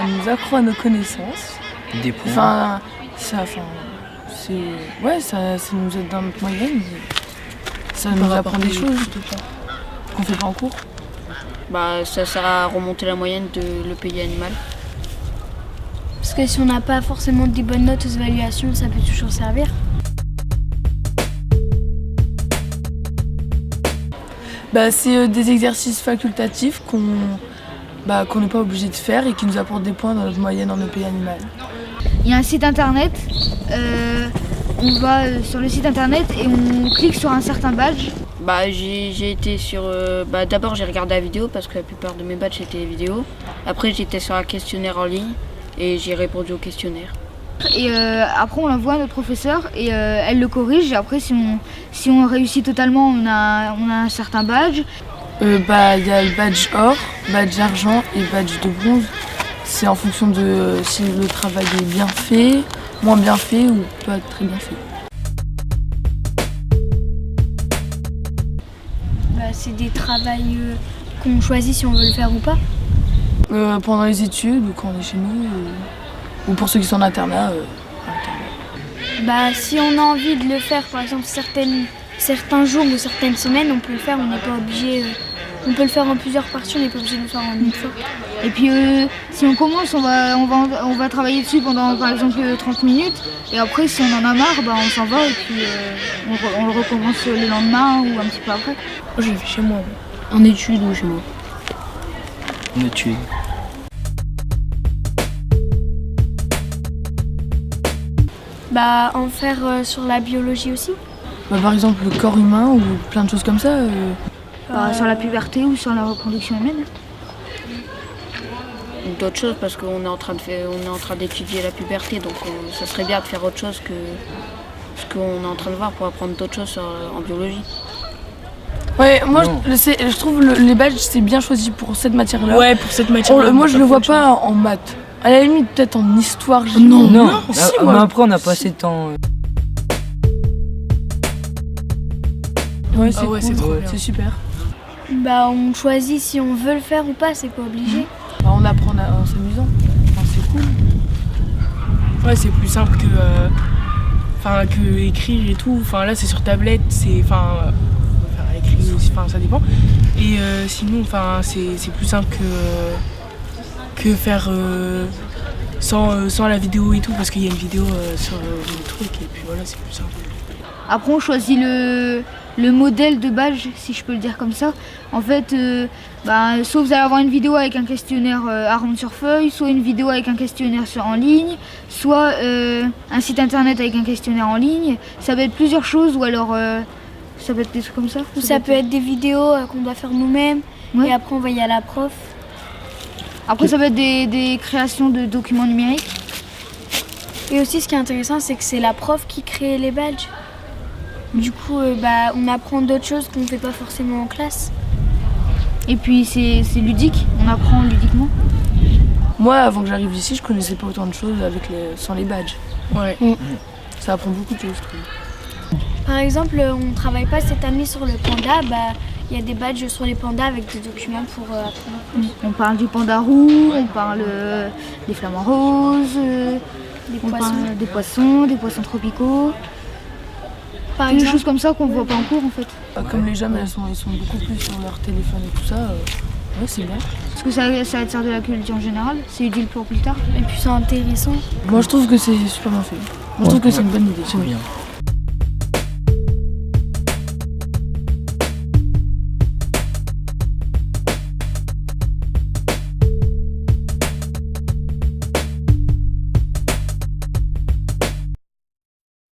nous accroît nos connaissances. Des points. Ça nous aide dans notre moyenne. Ça nous apprend des choses qu'on fait pas en cours. Ça sert à remonter la moyenne de l'EPI animal. Parce que si on n'a pas forcément des bonnes notes aux évaluations, ça peut toujours servir. C'est des exercices facultatifs qu'on n'est pas obligé de faire et qui nous apportent des points dans notre moyenne en EPI animal. Il y a un site internet, on va sur le site internet et on clique sur un certain badge. J'ai été sur... d'abord j'ai regardé la vidéo parce que la plupart de mes badges étaient vidéo. Après j'étais sur un questionnaire en ligne et j'ai répondu au questionnaire. Et après on l'envoie à notre professeur et elle le corrige. Et après si on réussit totalement, on a un certain badge. Il y a le badge or, badge argent et badge de bronze. C'est en fonction de si le travail est bien fait, moins bien fait ou pas très bien fait. C'est des travails qu'on choisit si on veut le faire ou pas. Pendant les études ou quand on est chez nous, ou pour ceux qui sont en internat. Si on a envie de le faire, par exemple certains jours ou certaines semaines, on peut le faire, on n'est pas obligé. On peut le faire en plusieurs parties, on n'est pas obligé de le faire en une fois. Et puis si on commence, on va travailler dessus pendant par exemple 30 minutes. Et après si on en a marre, on s'en va et puis on le recommence le lendemain ou un petit peu après. Moi je l'ai fait chez moi, en études ou chez moi. En études. En faire sur la biologie aussi. Par exemple le corps humain ou plein de choses comme ça. Sur la puberté ou sur la reproduction humaine. D'autres choses parce qu'on est en train d'étudier la puberté, donc ça serait bien de faire autre chose que ce qu'on est en train de voir pour apprendre d'autres choses en biologie. Ouais, moi je trouve les badges c'est bien choisi pour cette matière-là. Ouais, pour cette matière-là. Moi je le vois pas en maths. À la limite peut-être en histoire. Non. Mais après on n'a pas assez de temps. Ouais, c'est cool, trop bien. C'est super. On choisit si on veut le faire ou pas, c'est pas obligé. On apprend en s'amusant. C'est cool. Ouais, c'est plus simple que écrire et tout. Là c'est sur tablette, écrire aussi, ça dépend. Et sinon, c'est plus simple que faire sans la vidéo et tout, parce qu'il y a une vidéo sur le truc et puis voilà, c'est plus simple. Après on choisit le modèle de badge, si je peux le dire comme ça. En fait, soit vous allez avoir une vidéo avec un questionnaire à rendre sur feuille, soit une vidéo avec un questionnaire en ligne, soit un site internet avec un questionnaire en ligne. Ça peut être plusieurs choses ou alors ça peut être des trucs comme ça. Ou ça peut être des vidéos qu'on doit faire nous-mêmes et après envoyer à la prof. Après ça peut être des créations de documents numériques. Et aussi ce qui est intéressant, c'est que c'est la prof qui crée les badges. Du coup, on apprend d'autres choses qu'on ne fait pas forcément en classe. Et puis c'est ludique, on apprend ludiquement. Moi, avant que j'arrive ici, je connaissais pas autant de choses sans les badges. Ouais. Ça apprend beaucoup de choses, je trouve. Par exemple, on ne travaille pas cette année sur le panda, il y a des badges sur les pandas avec des documents pour apprendre plus. On parle du panda roux, on parle des flamants roses, parle des poissons tropicaux. Des choses comme ça qu'on voit pas en cours en fait. Comme les jeunes, ils sont beaucoup plus sur leur téléphone et tout ça, c'est bien. Parce que ça va te servir de la culture en général, c'est utile pour plus tard. Et puis c'est intéressant. Moi je trouve que c'est super bien fait. Moi je trouve que c'est une bonne idée. C'est bien.